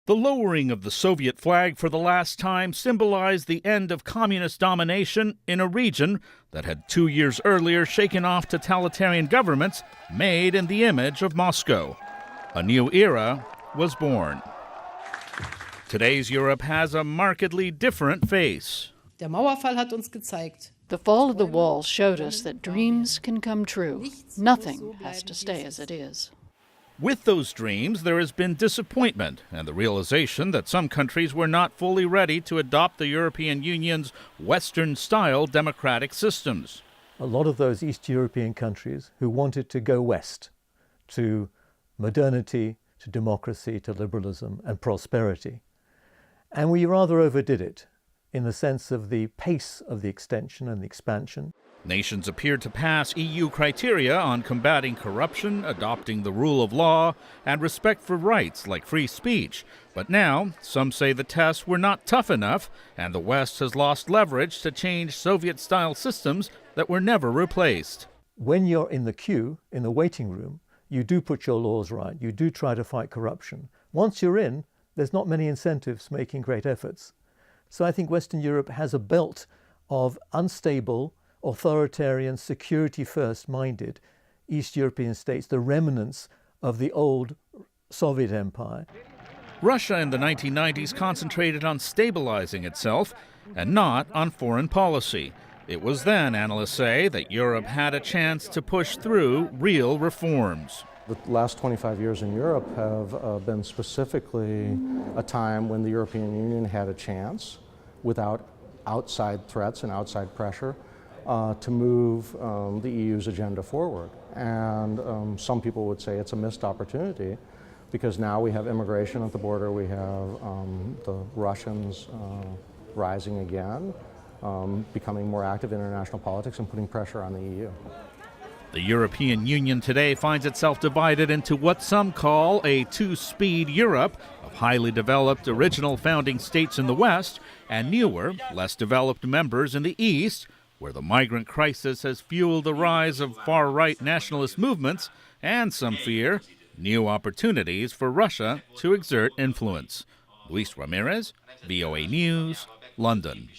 The lowering of the Soviet flag for the last time symbolized the end of communist domination in a region that had 2 years earlier shaken off totalitarian governments made in the image of Moscow. A new era was born. Today's Europe has a markedly different face. Der Mauerfall hat uns gezeigt. The fall of the wall showed us that dreams can come true. Nothing has to stay as it is. With those dreams, there has been disappointment and the realization that some countries were not fully ready to adopt the European Union's Western-style democratic systems. A lot of those East European countries who wanted to go west to modernity, to democracy, to liberalism and prosperity. And we rather overdid it in the sense of the pace of the extension and the expansion. Nations appeared to pass EU criteria on combating corruption, adopting the rule of law, and respect for rights like free speech. But now, some say the tests were not tough enough, and the West has lost leverage to change Soviet-style systems that were never replaced. When you're in the queue, in the waiting room, you do put your laws right. You do try to fight corruption. Once you're in, there's not many incentives making great efforts. So I think Western Europe has a belt of unstable, authoritarian, security-first-minded East European states, the remnants of the old Soviet empire. Russia in the 1990s concentrated on stabilizing itself and not on foreign policy. It was then, analysts say, that Europe had a chance to push through real reforms. The last 25 years in Europe have been specifically a time when the European Union had a chance, without outside threats and outside pressure, to move the EU's agenda forward. And some people would say it's a missed opportunity because now we have immigration at the border, we have the Russians rising again, becoming more active in international politics and putting pressure on the EU. The European Union today finds itself divided into what some call a two-speed Europe of highly developed original founding states in the West and newer, less developed members in the East, where the migrant crisis has fueled the rise of far-right nationalist movements and, some fear, new opportunities for Russia to exert influence. Luis Ramirez, VOA News, London.